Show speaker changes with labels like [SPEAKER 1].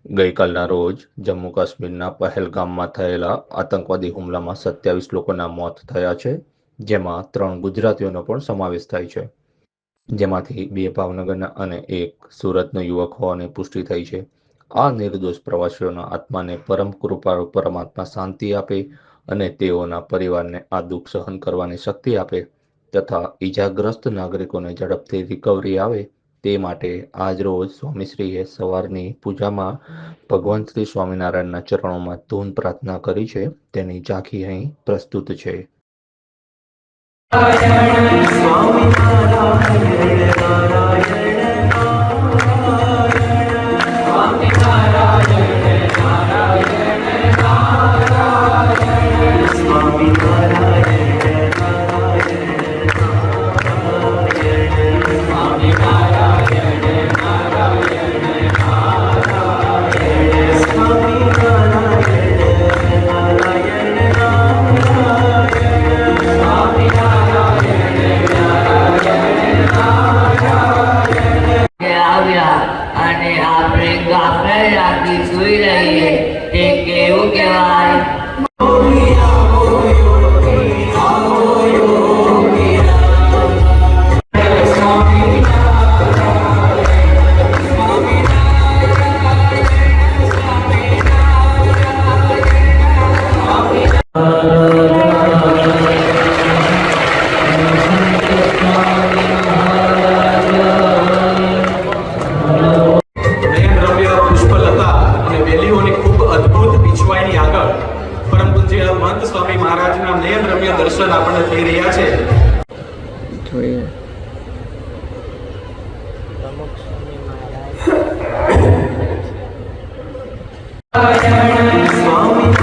[SPEAKER 1] ગઈકાલના રોજ જમ્મુ કાશ્મીરના પહેલગામમાં થયેલા આતંકવાદી હુમલામાં 27 લોકોના મોત થયા છે, જેમાં 3 ગુજરાતીઓનો પણ સમાવેશ થાય છે, જેમાંથી 2 ભાવનગરના અને 1 સુરતનો યુવક હોવાની પુષ્ટિ થઈ છે. આ નિર્દોષ પ્રવાસીઓના આત્માને પરમ કૃપાળુ પરમાત્મા શાંતિ આપે અને તેઓના પરિવારને આ દુઃખ સહન કરવાની શક્તિ આપે તથા ઈજાગ્રસ્ત નાગરિકોને ઝડપથી રિકવરી આવે તે માટે આજરોજ સ્વામીશ્રીએ સવારની પૂજામાં ભગવાન શ્રી સ્વામિનારાયણના ચરણોમાં ધૂન પ્રાર્થના કરી છે, તેની ઝાંખી અહીં પ્રસ્તુત છે.
[SPEAKER 2] અને આપણે ગાફે રાખી સુઈ રહીએ તે કેવું કહેવાય?
[SPEAKER 3] સ્વામી મહારાજના નયન રમ્ય દર્શન આપણને થઈ રહ્યા છે.
[SPEAKER 4] જોઈએ
[SPEAKER 3] સ્વામી